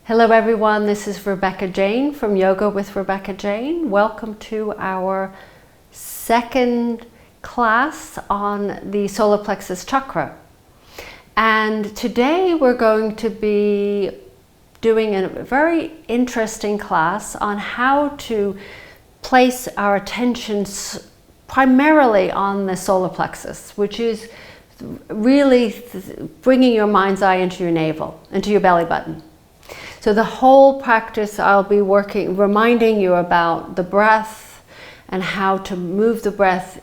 Hello everyone, this is Rebecca Jane from Yoga with Rebecca Jane. Welcome to our second class on the Solar Plexus Chakra. And today we're going to be doing a very interesting class on how to place our attention primarily on the solar plexus, which is really bringing your mind's eye into your navel, into your belly button. So the whole practice I'll be reminding you about the breath and how to move the breath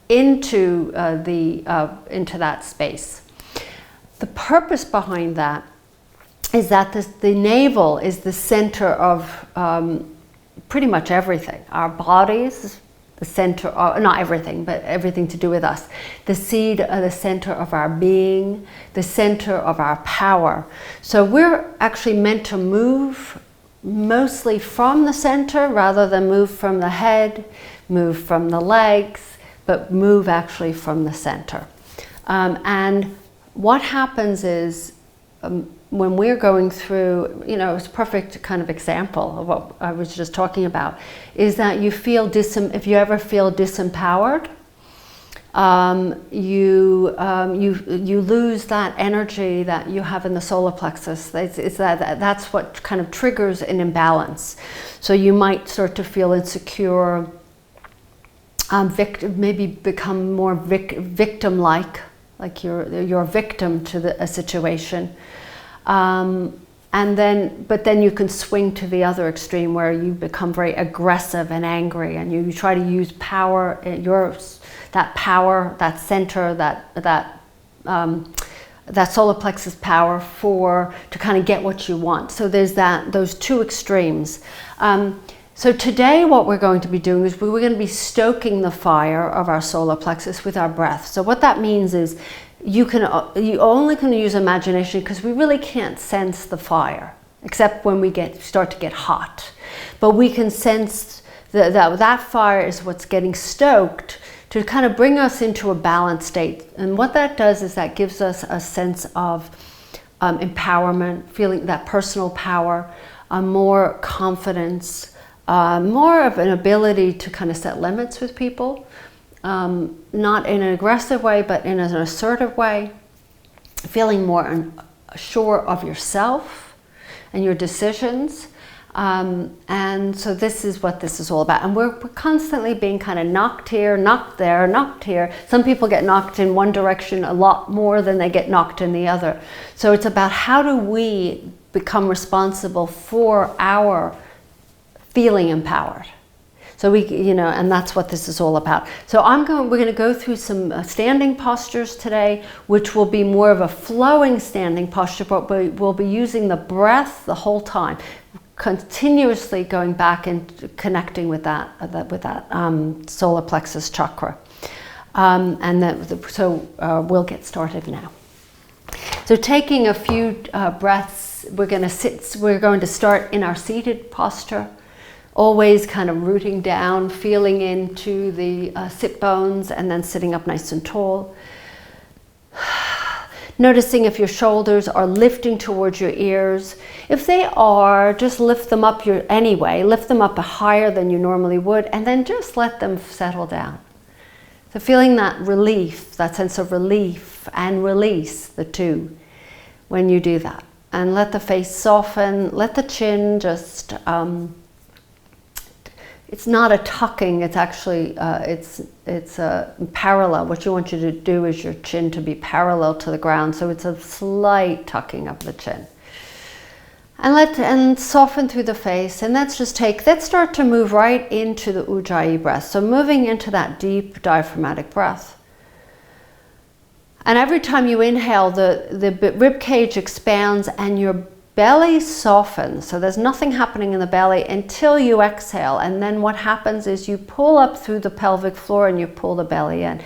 into that space. The purpose behind that is that the navel is the center of pretty much everything. Our bodies, the center of, not everything, but everything to do with us. The seed, the center of our being, the center of our power. So we're actually meant to move mostly from the center rather than move from the head, move from the legs, but move actually from the center. And what happens is when we're going through, it's a perfect kind of example of what I was just talking about, is that you feel if you ever feel disempowered, you lose that energy that you have in the solar plexus. That's what kind of triggers an imbalance. So you might start to feel insecure, maybe become more victim-like, like you're a victim to a situation. But then you can swing to the other extreme where you become very aggressive and angry, and you try to use power, that power, that center, that solar plexus power to kind of get what you want. So there's those two extremes. So today what we're going to be doing is we're going to be stoking the fire of our solar plexus with our breath. So what that means is you only can use imagination, because we really can't sense the fire except when we start to get hot. But we can sense that fire is what's getting stoked to kind of bring us into a balanced state. And what that does is that gives us a sense of empowerment, feeling that personal power, more confidence, more of an ability to kind of set limits with people. Not in an aggressive way, but in an assertive way, feeling more sure of yourself and your decisions. And so this is what this is all about. And we're constantly being kind of knocked here, knocked there, knocked here. Some people get knocked in one direction a lot more than they get knocked in the other. So it's about how do we become responsible for our feeling empowered. So and that's what this is all about. So we're going to go through some standing postures today, which will be more of a flowing standing posture, but we'll be using the breath the whole time, continuously going back and connecting with that solar plexus chakra. We'll get started now. So taking a few breaths, we're going to start in our seated posture. Always kind of rooting down, feeling into the sit bones, and then sitting up nice and tall. Noticing if your shoulders are lifting towards your ears. If they are, just lift them up lift them up higher than you normally would, and then just let them settle down. So feeling that relief, that sense of relief and release, the two, when you do that. And let the face soften, let the chin just, it's not a tucking, it's actually, it's parallel. What you want you to do is your chin to be parallel to the ground, so it's a slight tucking of the chin. And soften through the face, and let's start to move right into the Ujjayi breath. So moving into that deep diaphragmatic breath. And every time you inhale, the rib cage expands and your belly softens, so there's nothing happening in the belly until you exhale. And then what happens is you pull up through the pelvic floor and you pull the belly in,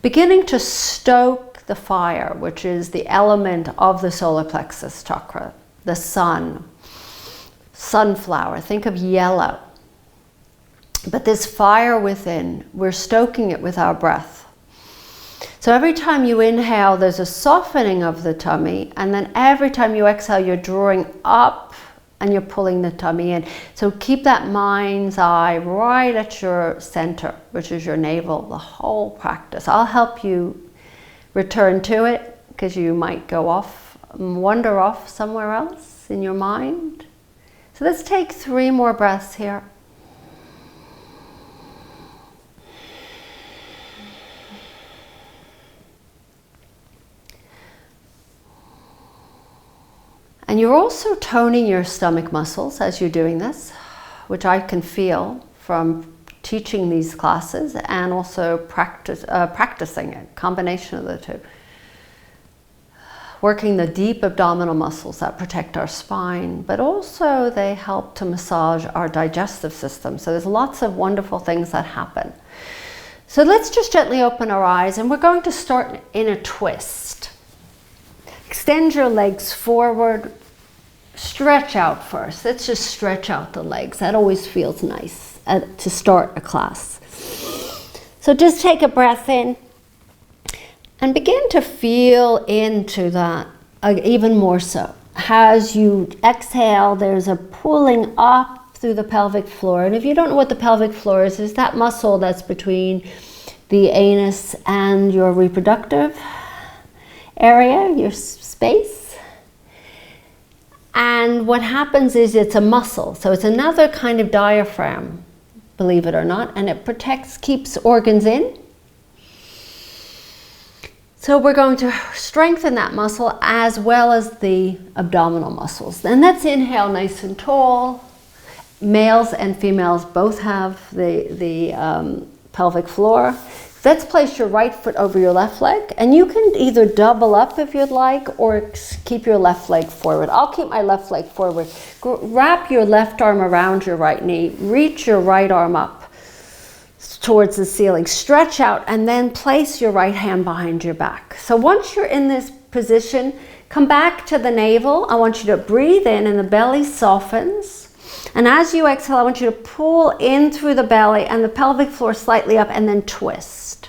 beginning to stoke the fire, which is the element of the solar plexus chakra, the sunflower. Think of yellow. But this fire within, we're stoking it with our breath. So every time you inhale, there's a softening of the tummy, and then every time you exhale, you're drawing up and you're pulling the tummy in. So keep that mind's eye right at your center, which is your navel, the whole practice. I'll help you return to it, because you might go off, wander off somewhere else in your mind. So let's take 3 more breaths here. And you're also toning your stomach muscles as you're doing this, which I can feel from teaching these classes and also practicing it, combination of the two. Working the deep abdominal muscles that protect our spine, but also they help to massage our digestive system. So there's lots of wonderful things that happen. So let's just gently open our eyes, and we're going to start in a twist. Extend your legs forward, stretch out first. Let's just stretch out the legs. That always feels nice to start a class. So just take a breath in and begin to feel into that even more so. As you exhale, there's a pulling up through the pelvic floor. And if you don't know what the pelvic floor is that muscle that's between the anus and your reproductive area, your space. And what happens is it's a muscle. So it's another kind of diaphragm, believe it or not, and it keeps organs in. So we're going to strengthen that muscle as well as the abdominal muscles. And let's inhale nice and tall. Males and females both have the pelvic floor. Let's place your right foot over your left leg, and you can either double up if you'd like or keep your left leg forward. I'll keep my left leg forward. Wrap your left arm around your right knee, reach your right arm up towards the ceiling, stretch out, and then place your right hand behind your back. So once you're in this position, come back to the navel. I want you to breathe in and the belly softens. And as you exhale, I want you to pull in through the belly and the pelvic floor slightly up, and then twist.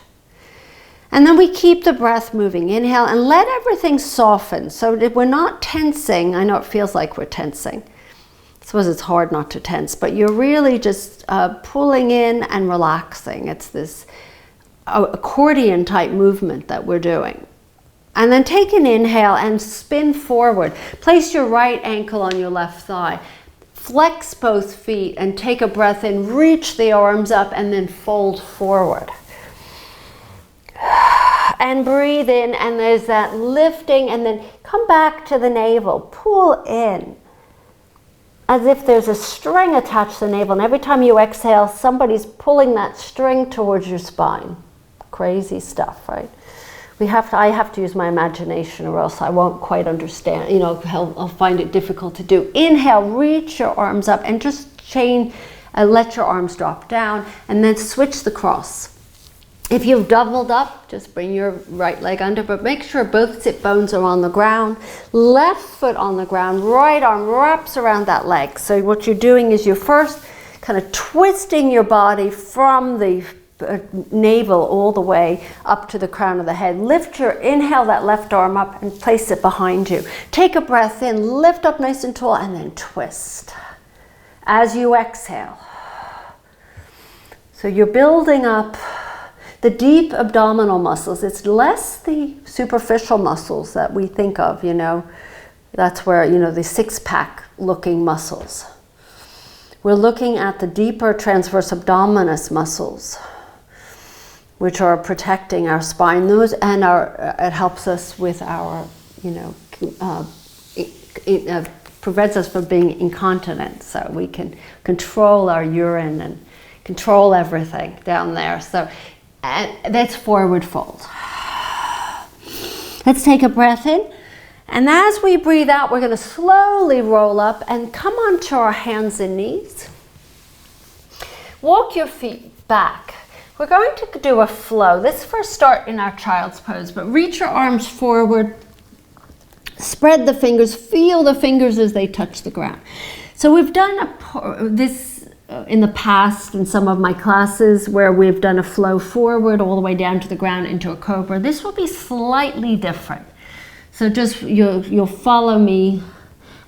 And then we keep the breath moving. Inhale and let everything soften so that we're not tensing. I know it feels like we're tensing. I suppose it's hard not to tense, but you're really just pulling in and relaxing. It's this accordion type movement that we're doing. And then take an inhale and spin forward. Place your right ankle on your left thigh. Flex both feet and take a breath in, reach the arms up, and then fold forward. And breathe in, and there's that lifting, and then come back to the navel. Pull in as if there's a string attached to the navel, and every time you exhale, somebody's pulling that string towards your spine. Crazy stuff, right? I have to use my imagination, or else I won't quite understand, I'll find it difficult to do. Inhale, reach your arms up and just let your arms drop down, and then switch the cross. If you've doubled up, just bring your right leg under, but make sure both sit bones are on the ground. Left foot on the ground, right arm wraps around that leg. So what you're doing is you're first kind of twisting your body from the navel all the way up to the crown of the head. Inhale that left arm up and place it behind you. Take a breath in, lift up nice and tall, and then twist as you exhale. So you're building up the deep abdominal muscles. It's less the superficial muscles that we think of, That's where, the six-pack looking muscles. We're looking at the deeper transverse abdominis muscles, which are protecting our spine. Those and it helps us with our, it prevents us from being incontinent, so we can control our urine and control everything down there. So that's forward fold. Let's take a breath in, and as we breathe out, we're going to slowly roll up and come onto our hands and knees. Walk your feet back. We're going to do a flow. Let's first start in our child's pose, but reach your arms forward, spread the fingers, feel the fingers as they touch the ground. So we've done this in the past in some of my classes where we've done a flow forward all the way down to the ground into a cobra. This will be slightly different. So just you'll follow me,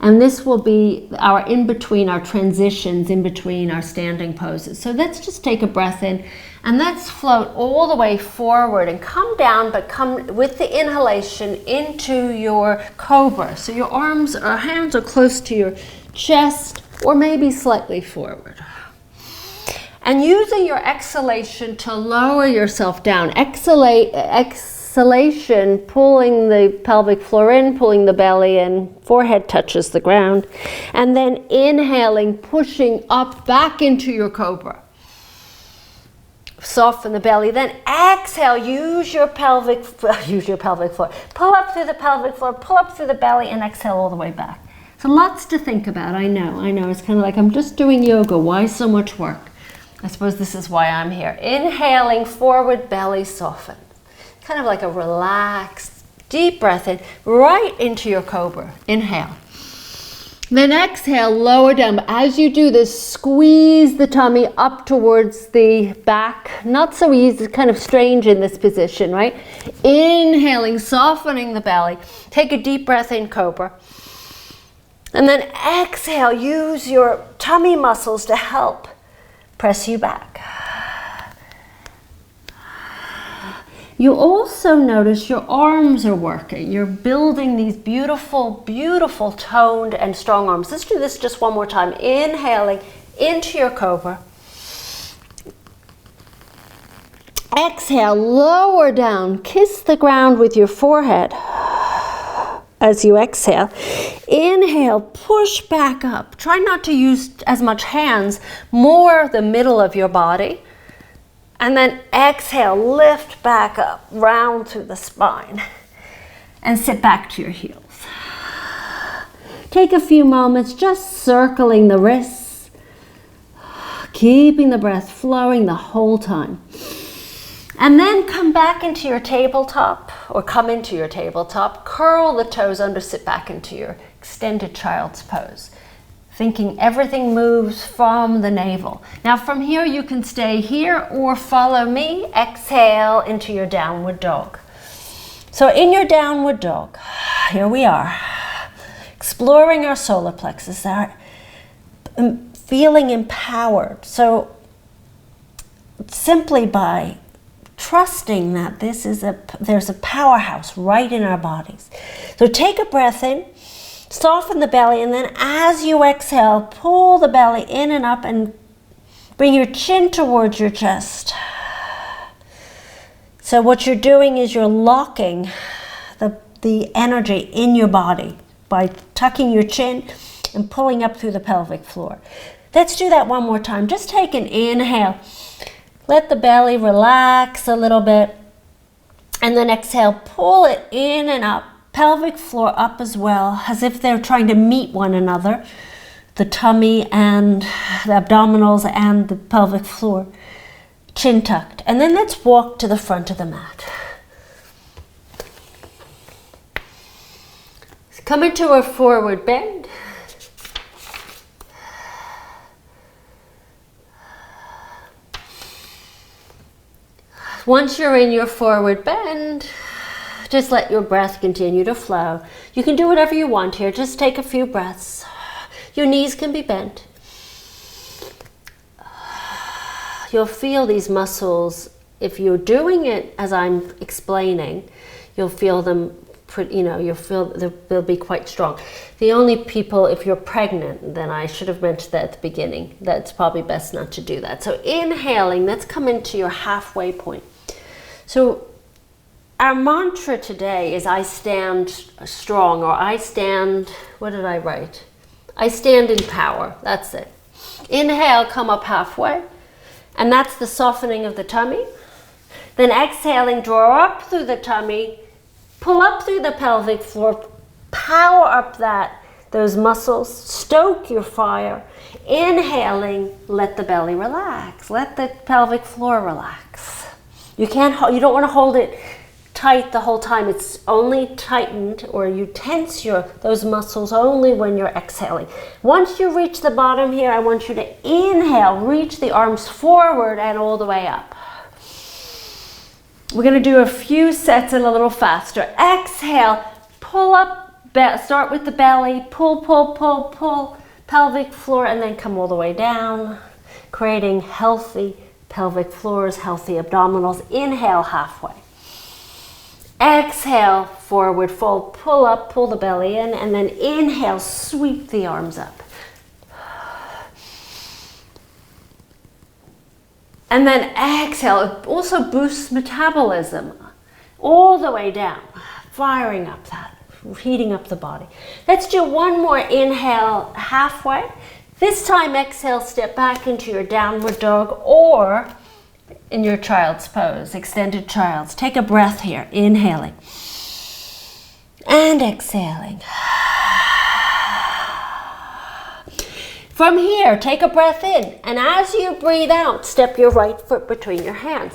And this will be our in-between, our transitions in between our standing poses. So let's just take a breath in and let's float all the way forward and come down, but come with the inhalation into your cobra. So your arms or hands are close to your chest or maybe slightly forward. And using your exhalation to lower yourself down. Exhalation, pulling the pelvic floor in, pulling the belly in, forehead touches the ground. And then inhaling, pushing up back into your cobra. Soften the belly. Then exhale, use your pelvic floor. Pull up through the pelvic floor, pull up through the belly, and exhale all the way back. So lots to think about, I know. It's kind of like I'm just doing yoga. Why so much work? I suppose this is why I'm here. Inhaling, forward, belly soften. Kind of like a relaxed, deep breath in, right into your cobra. Inhale. Then exhale, lower down. But as you do this, squeeze the tummy up towards the back. Not so easy, it's kind of strange in this position, right? Inhaling, softening the belly. Take a deep breath in, cobra. And then exhale, use your tummy muscles to help press you back. You also notice your arms are working. You're building these beautiful, beautiful toned and strong arms. Let's do this just one more time. Inhaling into your cobra. Exhale, lower down. Kiss the ground with your forehead as you exhale. Inhale, push back up. Try not to use as much hands, more the middle of your body. And then exhale, lift back up, round through the spine, and sit back to your heels. Take a few moments just circling the wrists, keeping the breath flowing the whole time. And then come back into your tabletop, or come into your tabletop, curl the toes under, sit back into your extended child's pose. Thinking everything moves from the navel. Now from here you can stay here or follow me. Exhale into your downward dog. So in your downward dog, here we are, exploring our solar plexus, feeling empowered. So simply by trusting that there's a powerhouse right in our bodies. So take a breath in. Soften the belly, and then as you exhale, pull the belly in and up and bring your chin towards your chest. So what you're doing is you're locking the energy in your body by tucking your chin and pulling up through the pelvic floor. Let's do that one more time. Just take an inhale. Let the belly relax a little bit. And then exhale, pull it in and up. Pelvic floor up as well, as if they're trying to meet one another. The tummy and the abdominals and the pelvic floor. Chin tucked. And then let's walk to the front of the mat. Come into a forward bend. Once you're in your forward bend, just let your breath continue to flow. You can do whatever you want here. Just take a few breaths. Your knees can be bent. You'll feel these muscles. If you're doing it as I'm explaining, you'll feel them, you'll feel they'll be quite strong. The only people, if you're pregnant, then I should have mentioned that at the beginning. That's probably best not to do that. So inhaling, let's come into your halfway point. So our mantra today is I stand strong, or I stand, what did I write? I stand in power, that's it. Inhale, come up halfway, and that's the softening of the tummy. Then exhaling, draw up through the tummy, pull up through the pelvic floor, power up those muscles, stoke your fire. Inhaling, let the belly relax, let the pelvic floor relax. You don't want to hold it tight the whole time. It's only tightened, or you tense those muscles only when you're exhaling. Once you reach the bottom here, I want you to inhale, reach the arms forward and all the way up. We're going to do a few sets and a little faster. Exhale, pull up Start with the belly, pull, pull, pull, pull, pelvic floor, and then come all the way down, creating healthy pelvic floors, healthy abdominals. Inhale halfway. Exhale, forward fold, pull up, pull the belly in, and then inhale, sweep the arms up. And then exhale, it also boosts metabolism all the way down, firing up that, heating up the body. Let's do one more inhale halfway. This time exhale, step back into your downward dog or in your child's pose, extended child's. Take a breath here, inhaling and exhaling. From here, take a breath in, and as you breathe out, step your right foot between your hands.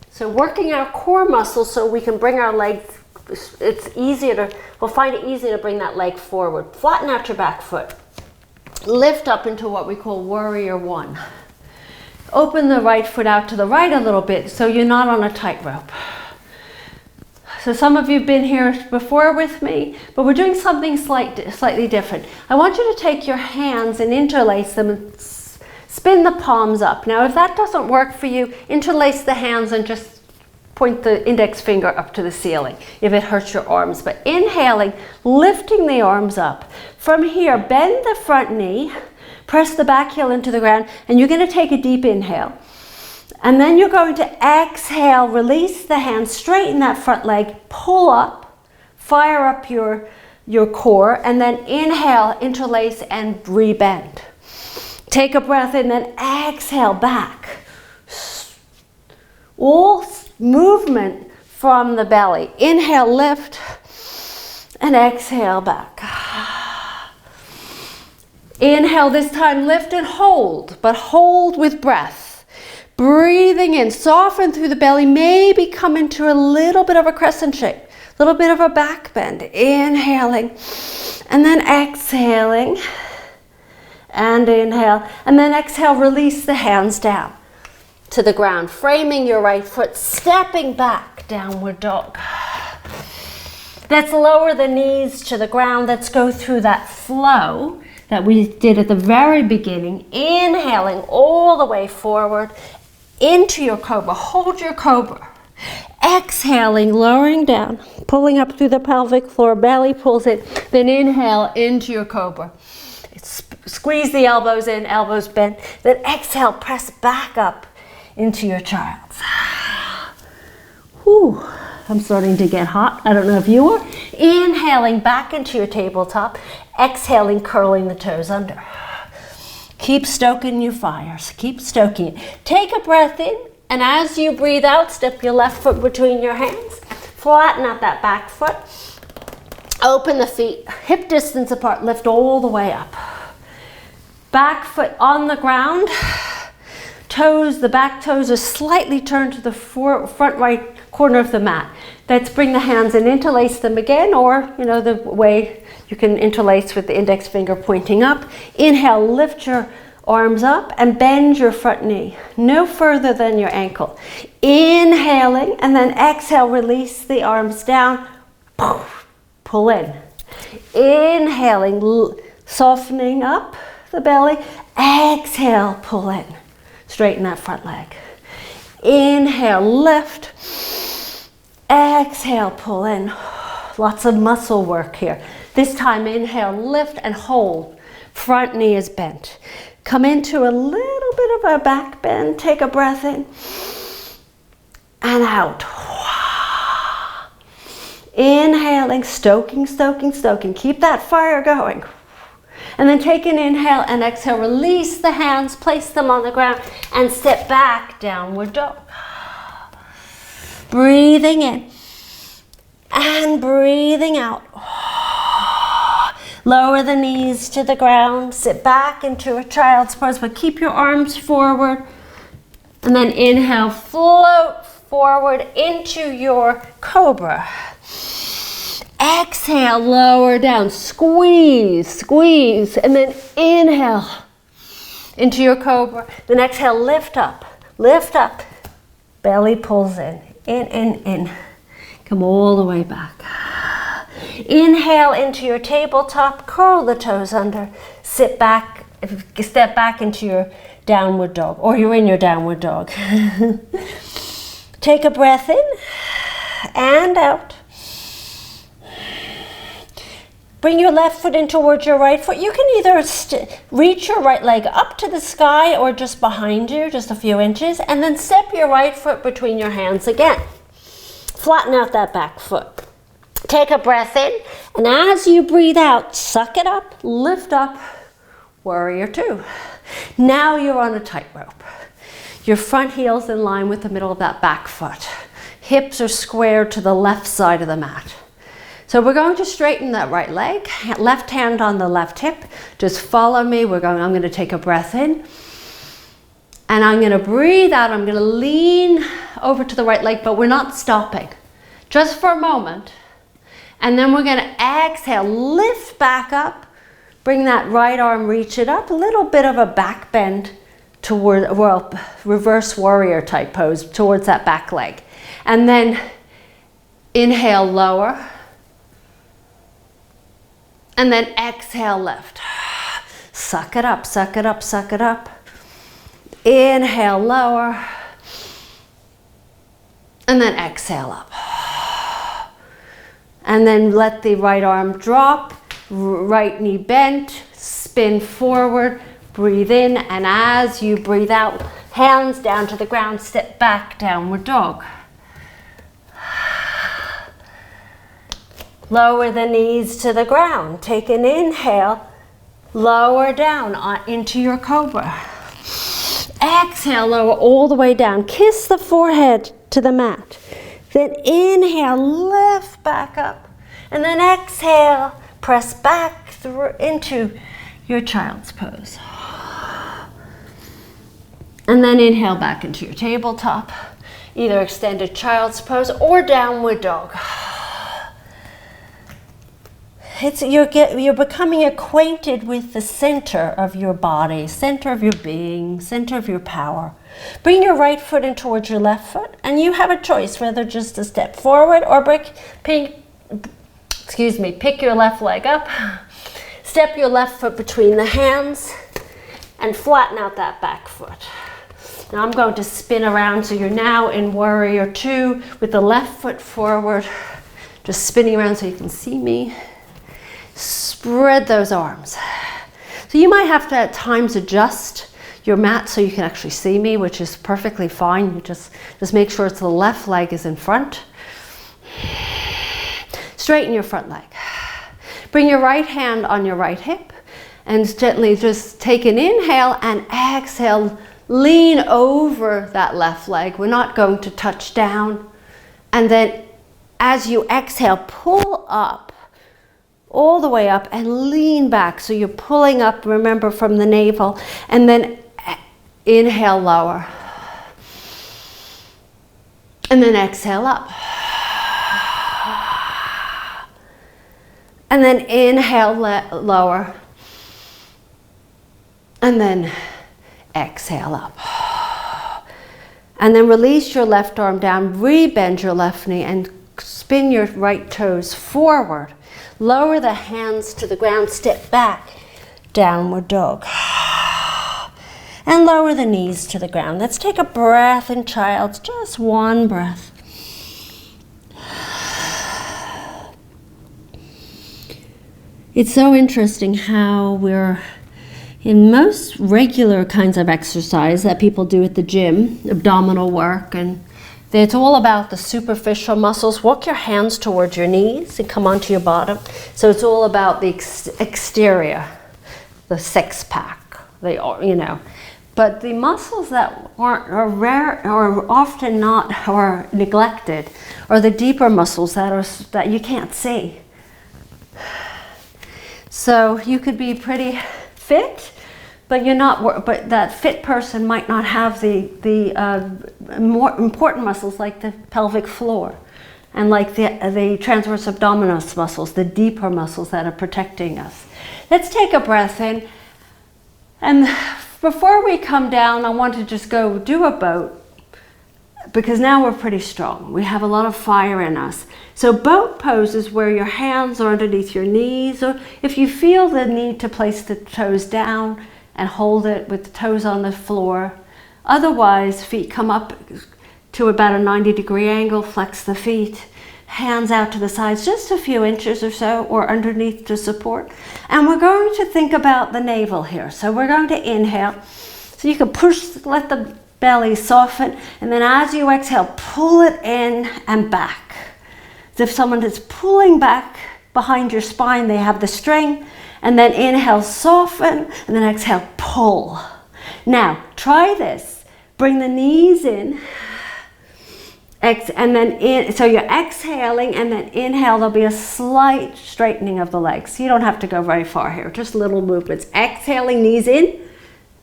So working our core muscles so we can bring our legs, we'll find it easier to bring that leg forward. Flatten out your back foot. Lift up into what we call warrior one. Open the right foot out to the right a little bit so you're not on a tightrope. So some of you have been here before with me, but we're doing something slightly different. I want you to take your hands and interlace them and spin the palms up. Now, if that doesn't work for you, interlace the hands and just point the index finger up to the ceiling if it hurts your arms. But inhaling, lifting the arms up. From here, bend the front knee, press the back heel into the ground, and you're going to take a deep inhale. And then you're going to exhale, release the hands, straighten that front leg, pull up, fire up your core, and then inhale, interlace, and rebend. Take a breath in, then exhale back. All movement from the belly. Inhale, lift, and exhale back. Inhale, this time lift and hold, but hold with breath. Breathing in, soften through the belly, maybe come into a little bit of a crescent shape, a little bit of a back bend. Inhaling, and then exhaling, and inhale, and then exhale, release the hands down to the ground, framing your right foot, stepping back, downward dog. Let's lower the knees to the ground. Let's go through that flow that we did at the very beginning, inhaling all the way forward into your cobra. Hold your cobra. Exhaling, lowering down, pulling up through the pelvic floor, belly pulls in, then inhale into your cobra. Squeeze the elbows in, elbows bent, then exhale, press back up into your child's. Whew, I'm starting to get hot. I don't know if you are. Inhaling back into your tabletop, exhaling, curling the toes under. Keep stoking your fires, keep stoking it. Take a breath in, and as you breathe out, step your left foot between your hands. Flatten out that back foot. Open the feet, hip distance apart, lift all the way up. Back foot on the ground. Toes, the back toes are slightly turned to the front right corner of the mat. Let's bring the hands and interlace them again, or the way you can interlace with the index finger pointing up. Inhale, lift your arms up and bend your front knee, no further than your ankle. Inhaling, and then exhale, release the arms down, pull in. Inhaling, softening up the belly. Exhale, pull in. Straighten that front leg. Inhale, lift. Exhale, pull in. Lots of muscle work here. This time, inhale, lift and hold. Front knee is bent. Come into a little bit of a back bend. Take a breath in and out. Inhaling, stoking, stoking, stoking. Keep that fire going. And then take an inhale and exhale. Release the hands, place them on the ground, and step back, downward dog. Breathing in and breathing out. Lower the knees to the ground. Sit back into a child's pose, but keep your arms forward. And then inhale, float forward into your cobra. Exhale, lower down, squeeze, squeeze, and then inhale into your cobra. Then exhale, lift up, belly pulls in, in. Come all the way back. Inhale into your tabletop, curl the toes under, sit back, step back into your downward dog, or you're in your downward dog. Take a breath in and out. Bring your left foot in towards your right foot. You can either reach your right leg up to the sky or just behind you, just a few inches, and then step your right foot between your hands again. Flatten out that back foot. Take a breath in, and as you breathe out, suck it up, lift up, warrior two. Now you're on a tightrope. Your front heel's in line with the middle of that back foot. Hips are squared to the left side of the mat. So we're going to straighten that right leg, left hand on the left hip. Just follow me. I'm going to take a breath in. And I'm going to breathe out. I'm going to lean over to the right leg, but we're not stopping. Just for a moment. And then we're going to exhale, lift back up. Bring that right arm, reach it up. A little bit of a back bend toward, well, reverse warrior type pose towards that back leg. And then inhale, lower. And then exhale, lift. Suck it up, suck it up, suck it up. Inhale, lower. And then exhale up. And then let the right arm drop, right knee bent, spin forward, breathe in, and as you breathe out, hands down to the ground, step back, downward dog. Lower the knees to the ground. Take an inhale, lower down into your cobra. Exhale, lower all the way down. Kiss the forehead to the mat. Then inhale, lift back up. And then exhale, press back through into your child's pose. And then inhale back into your tabletop. Either extended child's pose or downward dog. You're becoming acquainted with the center of your body, center of your being, center of your power. Bring your right foot in towards your left foot, and you have a choice whether just to step forward or pick your left leg up. Step your left foot between the hands and flatten out that back foot. Now I'm going to spin around, so you're now in warrior two with the left foot forward, just spinning around so you can see me. Spread those arms. So you might have to at times adjust your mat so you can actually see me, which is perfectly fine. You just make sure it's the left leg is in front. Straighten your front leg. Bring your right hand on your right hip and gently just take an inhale and exhale. Lean over that left leg. We're not going to touch down. And then as you exhale, pull up. All the way up and lean back. So you're pulling up, remember, from the navel. And then inhale, lower. And then exhale up. And then inhale, lower. And then exhale up. And then release your left arm down, rebend your left knee and spin your right toes forward. Lower the hands to the ground, step back, downward dog. And lower the knees to the ground. Let's take a breath in child's, just one breath. It's so interesting how we're in most regular kinds of exercise that people do at the gym, abdominal work, and it's all about the superficial muscles. Walk your hands towards your knees and come onto your bottom. So it's all about the exterior, the six pack, But the muscles that are rare or often not or neglected are the deeper muscles that you can't see. So you could be pretty fit, but you're not. But that fit person might not have the more important muscles like the pelvic floor, and like the transverse abdominis muscles, the deeper muscles that are protecting us. Let's take a breath in, and before we come down, I want to just go do a boat. because now we're pretty strong. We have a lot of fire in us. So boat pose is where your hands are underneath your knees, or if you feel the need to place the toes down and hold it with the toes on the floor. Otherwise, feet come up to about a 90-degree angle, flex the feet, hands out to the sides just a few inches or so, or underneath to support. And we're going to think about the navel here. So we're going to inhale. So you can push, let the belly soften, and then as you exhale, pull it in and back. As if someone is pulling back behind your spine, they have the string, and then inhale, soften, and then exhale, pull. Now, try this. Bring the knees in, and then in, so you're exhaling, and then inhale, there'll be a slight straightening of the legs. You don't have to go very far here, just little movements. Exhaling, knees in,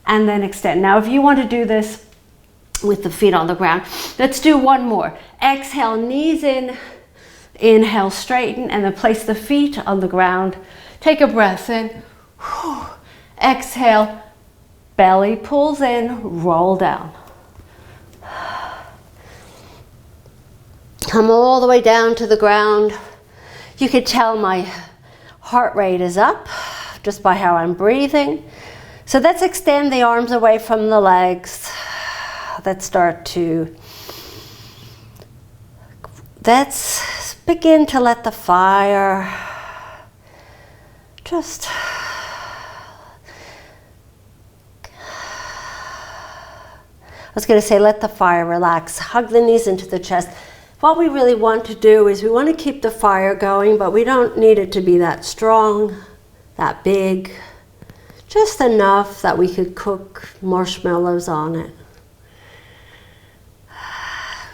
and then extend. Now, if you want to do this with the feet on the ground, let's do one more. Exhale, knees in, inhale, straighten, and then place the feet on the ground. Take a breath in. Exhale, belly pulls in, roll down. Come all the way down to the ground. You can tell my heart rate is up just by how I'm breathing. So let's extend the arms away from the legs. Let's begin to let the fire just let the fire relax. Hug the knees into the chest. What we really want to do is we want to keep the fire going, but we don't need it to be that strong, that big. Just enough that we could cook marshmallows on it.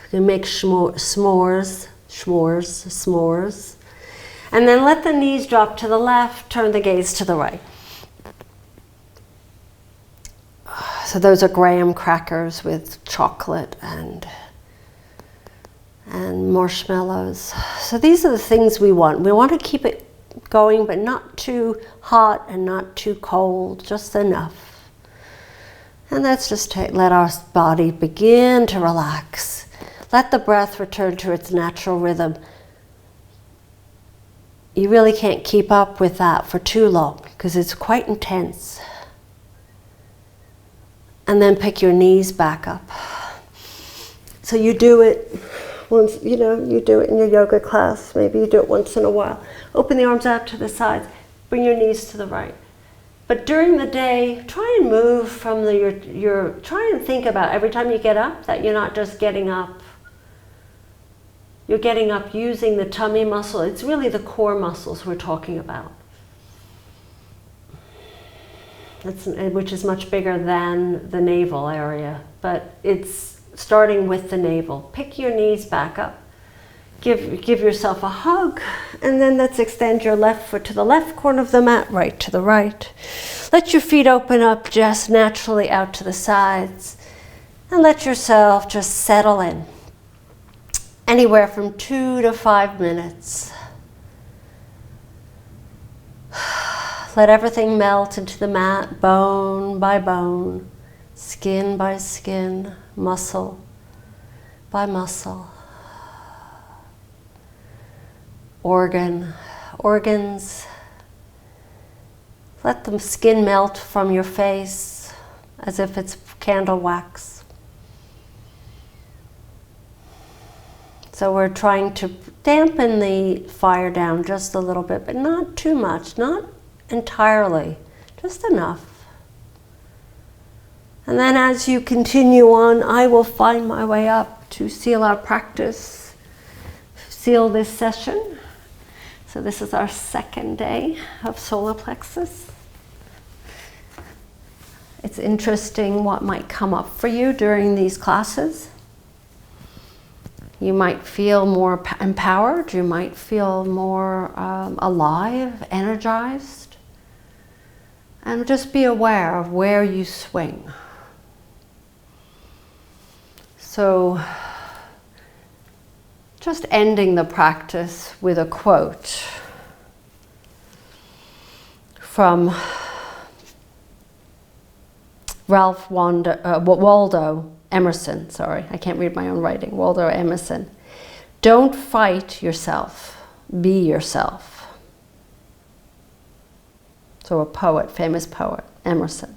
We can make s'mores. And then let the knees drop to the left, turn the gaze to the right. So those are graham crackers with chocolate and marshmallows. So these are the things we want. We want to keep it going, but not too hot and not too cold, just enough. And let's just let our body begin to relax. Let the breath return to its natural rhythm. You really can't keep up with that for too long because it's quite intense. And then pick your knees back up. So you do it once, you do it in your yoga class. Maybe you do it once in a while. Open the arms out to the sides. Bring your knees to the right. But during the day, try and move from try and think about every time you get up that you're not just getting up. You're getting up using the tummy muscle. It's really the core muscles we're talking about. Which is much bigger than the navel area, but it's starting with the navel. Pick your knees back up. Give yourself a hug, and then let's extend your left foot to the left corner of the mat, right to the right. Let your feet open up just naturally out to the sides, and let yourself just settle in. Anywhere from 2 to 5 minutes. Let everything melt into the mat, bone by bone, skin by skin, muscle by muscle. Organs. Let the skin melt from your face as if it's candle wax. So we're trying to dampen the fire down just a little bit, but not too much, not entirely, just enough. And then as you continue on, I will find my way up to seal our practice, seal this session. So this is our second day of solar plexus. It's interesting what might come up for you during these classes. You might feel more empowered, you might feel more alive, energized. And just be aware of where you swing. So, just ending the practice with a quote from Ralph Waldo Emerson, sorry, I can't read my own writing, Walter Emerson. Don't fight yourself, be yourself. So a poet, famous poet, Emerson.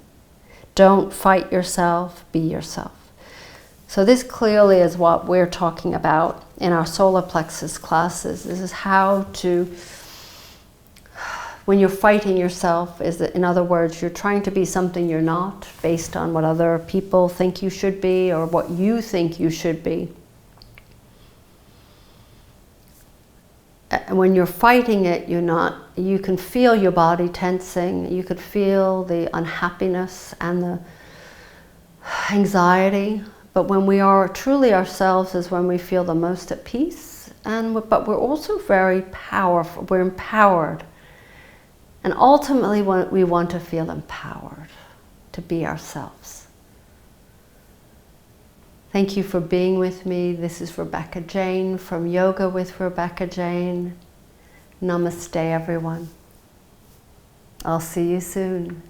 Don't fight yourself, be yourself. So this clearly is what we're talking about in our solar plexus classes. This is how to, when you're fighting yourself, is that, in other words, you're trying to be something you're not based on what other people think you should be or what you think you should be. And when you're fighting it, you can feel your body tensing, you could feel the unhappiness and the anxiety. But when we are truly ourselves is when we feel the most at peace. But we're also very powerful, we're empowered. And ultimately we want to feel empowered, to be ourselves. Thank you for being with me. This is Rebecca Jane from Yoga with Rebecca Jane. Namaste, everyone. I'll see you soon.